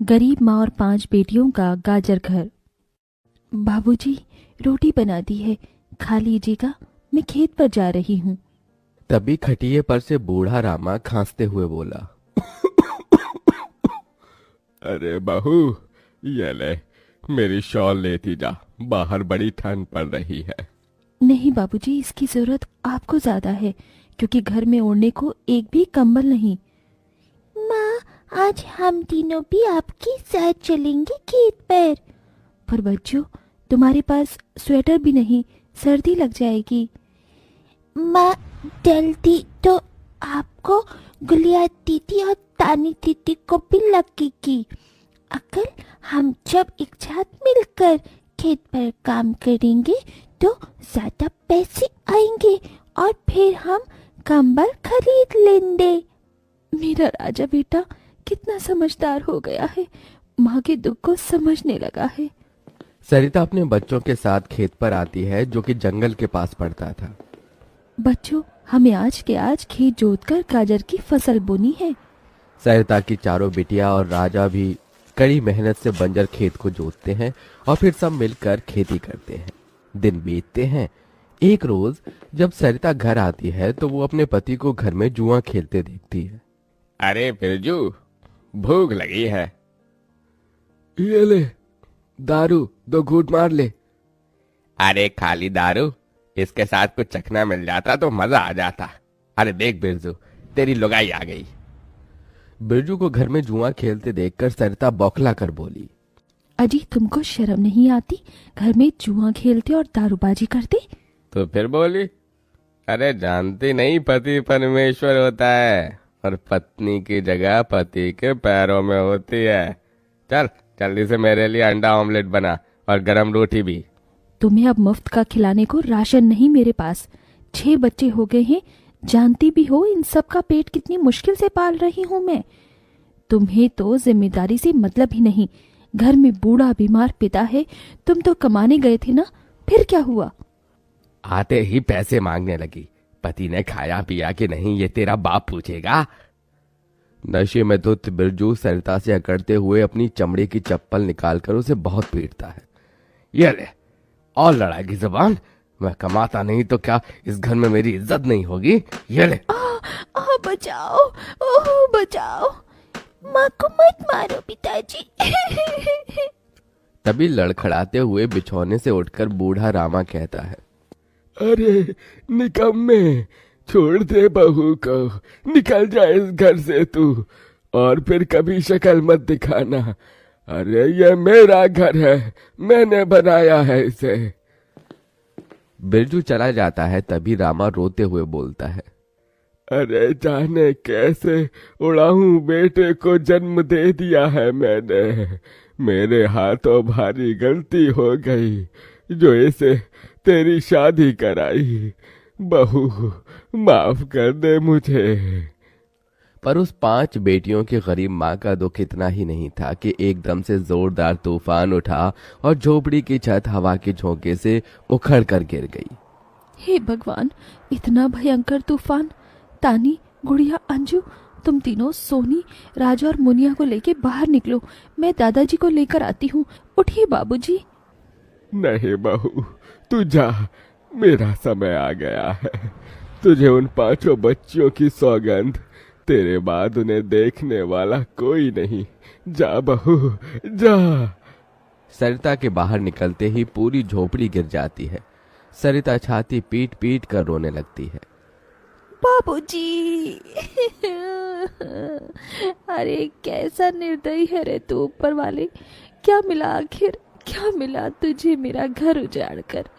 गरीब माँ और 5 बेटियों का गाजर घर। बाबूजी, रोटी बना दी है, खा लीजिएगा, मैं खेत पर जा रही हूँ। तभी खटिये पर से बूढ़ा रामा खांसते हुए बोला, अरे बहू, ये ले, मेरी शॉल लेती जा, बाहर बड़ी ठंड पड़ रही है। नहीं बाबूजी, इसकी जरूरत आपको ज्यादा है, क्योंकि घर में ओढ़ने को एक भी कंबल नहीं। माँ, आज हम तीनों भी आपके साथ चलेंगे खेत पर बच्चों, तुम्हारे पास स्वेटर भी नहीं, सर्दी लग जाएगी। माँ, जल्दी तो आपको गुलिया दीदी और तानी दीदी को भी लगेगी। अगर हम जब एक साथ मिलकर खेत पर काम करेंगे तो ज्यादा पैसे आएंगे और फिर हम कंबल खरीद लेंगे। मेरा राजा बेटा कितना समझदार हो गया है, माँ के दुख को समझने लगा है। सरिता अपने बच्चों के साथ खेत पर आती है, जो कि जंगल के पास पड़ता था। बच्चों, हमें आज के आज खेत जोतकर गाजर की फसल बोनी है। सरिता की चारों बिटिया और राजा भी कड़ी मेहनत से बंजर खेत को जोतते हैं और फिर सब मिलकर खेती करते हैं। दिन बीतते हैं। एक रोज जब सरिता घर आती है तो वो अपने पति को घर में जुआ खेलते देखती है। अरे बिरजू, भूख लगी है। ये ले दारू, 2 घूंट मार ले। अरे खाली दारू, इसके साथ कुछ चखना मिल जाता तो मजा आ जाता। अरे देख बिरजू, तेरी लुगाई आ गई। बिरजू को घर में जुआ खेलते देखकर सरिता बौखला कर बोली, अजी, तुमको शर्म नहीं आती? घर में जुआ खेलते और दारूबाजी करते। तो फिर बोली, अरे जानती नहीं, पति परमेश्वर होता है और पत्नी की जगह पति के पैरों में होती है। चल जल्दी से मेरे लिए अंडा ऑमलेट बना और गरम रोटी भी। तुम्हें अब मुफ्त का खिलाने को राशन नहीं मेरे पास। 6 बच्चे हो गए हैं, जानती भी हो इन सब का पेट कितनी मुश्किल से पाल रही हूँ मैं। तुम्हें तो जिम्मेदारी से मतलब ही नहीं। घर में बूढ़ा बीमार पिता है, तुम तो कमाने गए थे ना, फिर क्या हुआ? आते ही पैसे मांगने लगी। पति ने खाया पिया कि नहीं ये तेरा बाप पूछेगा। नशे में धुत बिरजू सरिता से अकड़ते हुए अपनी चमड़े की चप्पल निकालकर उसे बहुत पीटता है। ये ले, और लड़ाई जबान। मैं कमाता नहीं तो क्या इस घर में मेरी इज्जत नहीं होगी? ये ले। बचाओ, ओह बचाओ, माँ को मत मारो पिताजी। तभी लड़खड़ाते हुए बिछौने से उठकर बूढ़ा रामा कहता है, अरे निकम्मे, छोड़ दे बहू को, निकल जाए इस घर से तू, और फिर कभी शक्ल मत दिखाना। अरे ये मेरा घर है, मैंने बनाया है इसे। बिरजू चला जाता है। तभी रामा रोते हुए बोलता है, अरे जाने कैसे उड़ाऊं बेटे को जन्म दे दिया है मैंने। मेरे हाथों भारी गलती हो गई जो इसे तेरी शादी कराई। बहू, माफ कर दे मुझे। पर उस 5 बेटियों की गरीब माँ का दुख इतना ही नहीं था कि एकदम से जोरदार तूफान उठा और झोपड़ी की छत हवा के झोंके से उखड़ कर गिर गई। हे भगवान, इतना भयंकर तूफान! तानी, गुड़िया, अंजू, तुम तीनों सोनी, राजा और मुनिया को लेके बाहर निकलो, मैं दादाजी को लेकर आती हूँ। उठिए बाबूजी। नहीं बहू, तू जा, मेरा समय आ गया है। तुझे उन 5 बच्चियों की सौगंध, तेरे बाद उन्हें देखने वाला कोई नहीं। जा बहू, जा। सरिता के बाहर निकलते ही पूरी झोपड़ी गिर जाती है। सरिता छाती पीट पीट कर रोने लगती है। बाबूजी। अरे कैसा निर्दयी है रे तू ऊपर वाले। क्या मिला आखिर, क्या मिला तुझे मेरा घर उजाड़ कर?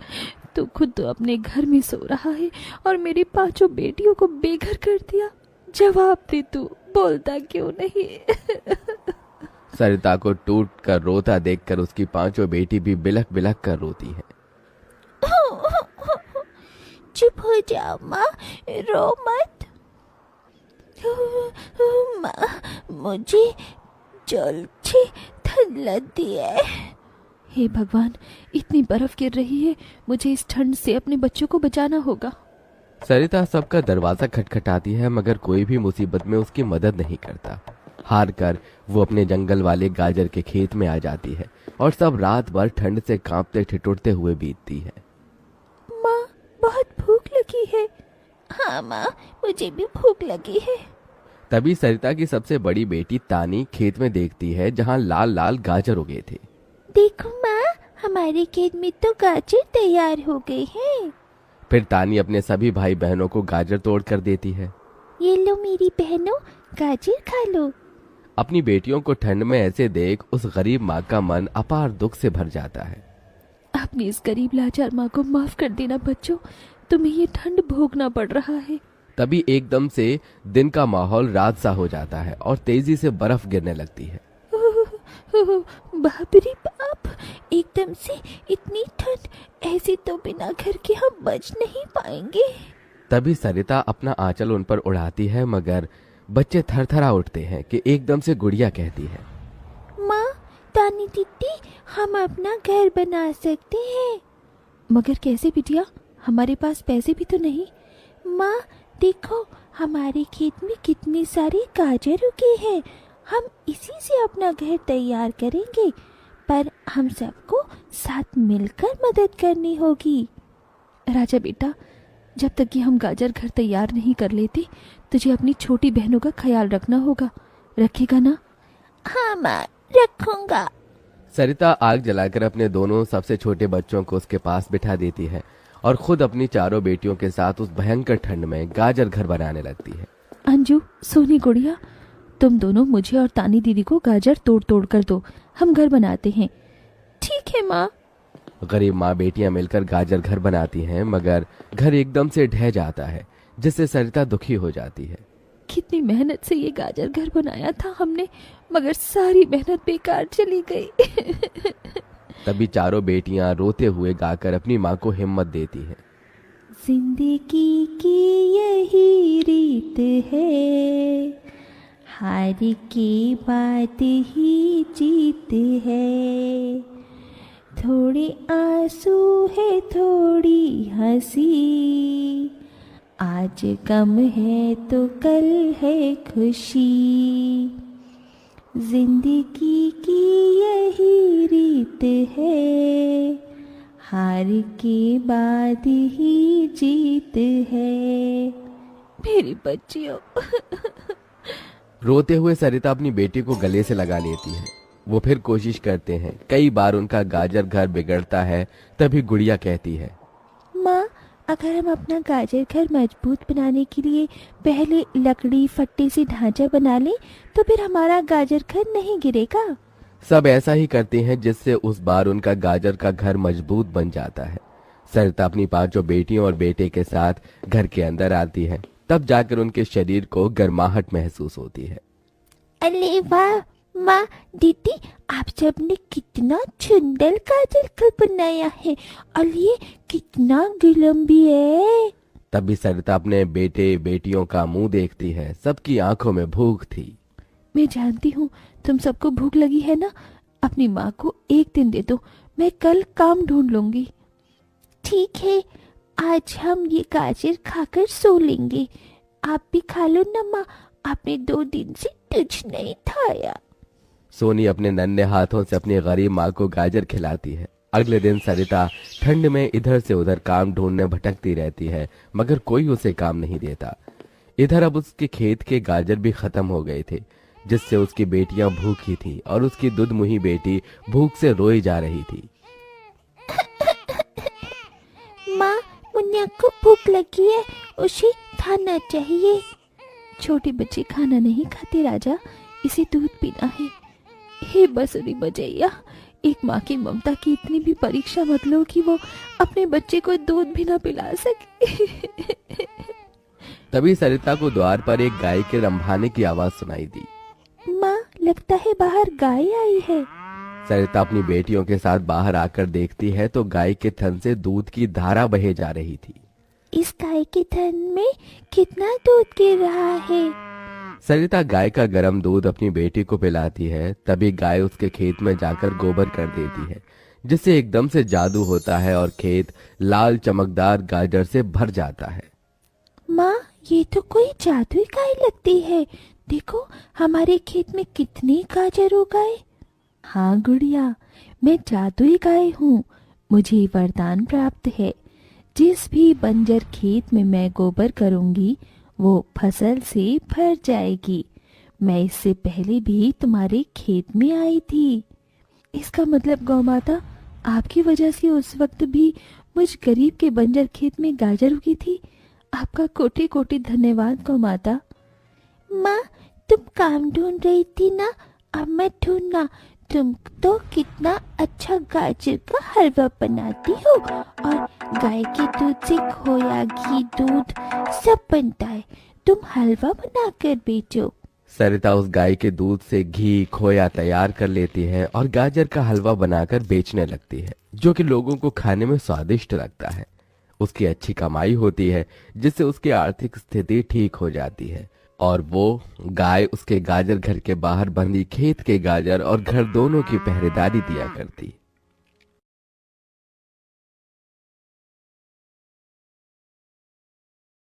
तू खुद तो अपने घर में सो रहा है और मेरी 5 बेटियों को बेघर कर दिया। जवाब दे, तू बोलता क्यों नहीं? सरिता को टूट कर रोता देखकर उसकी 5 बेटी भी बिलख बिलख कर रोती है। चुप हो जाओ माँ, रो मत। माँ, मुझे जल से ठंड लगती है। हे भगवान, इतनी बर्फ गिर रही है, मुझे इस ठंड से अपने बच्चों को बचाना होगा। सरिता सबका दरवाजा खटखटाती है, मगर कोई भी मुसीबत में उसकी मदद नहीं करता। हार कर वो अपने जंगल वाले गाजर के खेत में आ जाती है और सब रात भर ठंड से कांपते ठिठुरते हुए बीतती है। माँ, बहुत भूख लगी है। हाँ माँ, मुझे भी भूख लगी है। तभी सरिता की सबसे बड़ी बेटी तानी खेत में देखती है जहाँ लाल लाल गाजर उगे थे। देखो माँ, हमारे खेत में तो गाजर तैयार हो गए हैं। फिर तानी अपने सभी भाई बहनों को गाजर तोड़ कर देती है। ये लो मेरी बहनों, गाजर खा लो। अपनी बेटियों को ठंड में ऐसे देख उस गरीब माँ का मन अपार दुख से भर जाता है। अपनी इस गरीब लाचार माँ को माफ कर देना बच्चों, तुम्हें ये ठंड भोगना पड़ रहा है। तभी एकदम से दिन का माहौल रात सा हो जाता है और तेजी से बर्फ गिरने लगती है। बाप रे बाप, एकदम से इतनी ठंड, ऐसे तो बिना घर के हम बच नहीं पाएंगे। तभी सरिता अपना आंचल उन पर उड़ाती है मगर बच्चे थरथरा उठते हैं कि एकदम से गुड़िया कहती है, माँ, तानी दीदी, हम अपना घर बना सकते हैं। मगर कैसे बिटिया, हमारे पास पैसे भी तो नहीं। माँ देखो, हमारे खेत में कितने सारे गाजर उगे हैं, हम इसी से अपना घर तैयार करेंगे, पर हम सबको साथ मिलकर मदद करनी होगी। राजा बेटा, जब तक कि हम गाजर घर तैयार नहीं कर लेते, तुझे अपनी छोटी बहनों का ख्याल रखना होगा। रखेगा ना? हाँ माँ, रखूंगा। सरिता आग जलाकर अपने दोनों सबसे छोटे बच्चों को उसके पास बिठा देती है और खुद अपनी चारों बेटियों के साथ उस भयंकर ठंड में गाजर घर बनाने लगती है। अंजू, सोनी, गुड़िया, तुम दोनों मुझे और तानी दीदी को गाजर तोड़ तोड़ कर दो, हम घर बनाते हैं। ठीक है माँ। गरीब माँ बेटियां मिलकर गाजर घर बनाती हैं मगर घर एकदम से ढह जाता है जिससे सरिता दुखी हो जाती है। कितनी मेहनत से ये गाजर घर बनाया था हमने, मगर सारी मेहनत बेकार चली गई। तभी चारों बेटियां रोते हुए गाकर अपनी माँ को हिम्मत देती हैं। जिंदगी की यही रीत है, हार के बाद ही जीत है। थोड़ी आंसू है, थोड़ी हंसी, आज गम है तो कल है खुशी। जिंदगी की यही रीत है, हार के बाद ही जीत है। मेरी बच्चियों। रोते हुए सरिता अपनी बेटी को गले से लगा लेती है। वो फिर कोशिश करते हैं, कई बार उनका गाजर घर बिगड़ता है। तभी गुड़िया कहती है, माँ, अगर हम अपना गाजर घर मजबूत बनाने के लिए पहले लकड़ी फट्टे से ढांचा बना लें तो फिर हमारा गाजर घर नहीं गिरेगा। सब ऐसा ही करते हैं जिससे उस बार उनका गाजर का घर मजबूत बन जाता है। सरिता अपनी पांचों बेटियों और बेटे के साथ घर के अंदर आती है। तब जाकर उनके शरीर को गर्माहट महसूस होती है। अरे वाह माँ, दीदी, आप सबने कितना सुंदर गाजर घर बनाया है और ये कितना गर्म भी है। तभी सरिता अपने बेटे बेटियों का मुंह देखती है। सबकी आंखों में भूख थी। मैं जानती हूँ तुम सबको भूख लगी है ना, अपनी माँ को एक दिन दे दो, मैं कल काम ढूंढ लूंगी। ठीक है, आज हम ये गाजर खाकर सो लेंगे। आप भी खा लो ना माँ, आपने 2 दिन से कुछ नहीं खाया। सोनी अपने नन्हे हाथों से अपनी गरीब माँ को गाजर खिलाती है। अगले दिन सरिता ठंड में इधर से उधर काम ढूंढने भटकती रहती है मगर कोई उसे काम नहीं देता। इधर अब उसके खेत के गाजर भी खत्म हो गए थे जिससे उसकी बेटियां भूखी थी और उसकी दुधमुही बेटी भूख से रोई जा रही थी। माँ, मुन्ना को भूख लगी है, उसे खाना चाहिए। छोटे बच्चे खाना नहीं खाते राजा, इसे दूध पीना है। हे बसुरी बजैया, एक माँ की ममता की इतनी भी परीक्षा मत लो कि वो अपने बच्चे को दूध भी ना पिला सके। तभी सरिता को द्वार पर एक गाय के रंभाने की आवाज सुनाई दी। माँ, लगता है बाहर गाय आई है। सरिता अपनी बेटियों के साथ बाहर आकर देखती है तो गाय के थन से दूध की धारा बहे जा रही थी। इस गाय के थन में कितना दूध गिर रहा है। सरिता गाय का गर्म दूध अपनी बेटी को पिलाती है। तभी गाय उसके खेत में जाकर गोबर कर देती है जिससे एकदम से जादू होता है और खेत लाल चमकदार गाजर से भर जाता है। माँ, ये तो कोई जादुई गाय लगती है, देखो हमारे खेत में कितने गाजर उगाए। हाँ गुड़िया, मैं जादुई गाय हूँ। मुझे वरदान प्राप्त है, जिस भी बंजर खेत में मैं गोबर करूंगी वो फसल से भर जाएगी। मैं इससे पहले भी तुम्हारे खेत में आई थी। इसका मतलब गौ माता, आपकी वजह से उस वक्त भी मुझ गरीब के बंजर खेत में गाजर उगी थी। आपका कोटि कोटि धन्यवाद गौ माता। माँ, तुम काम ढूंढ रही थी ना, अब मैं ढूंढना। तुम तो कितना अच्छा गाजर का हलवा बनाती हो, और गाय के दूध से खोया, घी, दूध सब बनता है। तुम हलवा बनाकर बेचो। सरिता उस गाय के दूध से घी खोया तैयार कर लेती है और गाजर का हलवा बनाकर बेचने लगती है, जो कि लोगों को खाने में स्वादिष्ट लगता है। उसकी अच्छी कमाई होती है, जिससे उसकी आर्थिक स्थिति ठीक हो जाती है और वो गाय उसके गाजर घर के बाहर बंधी खेत के गाजर और घर दोनों की पहरेदारी दिया करती।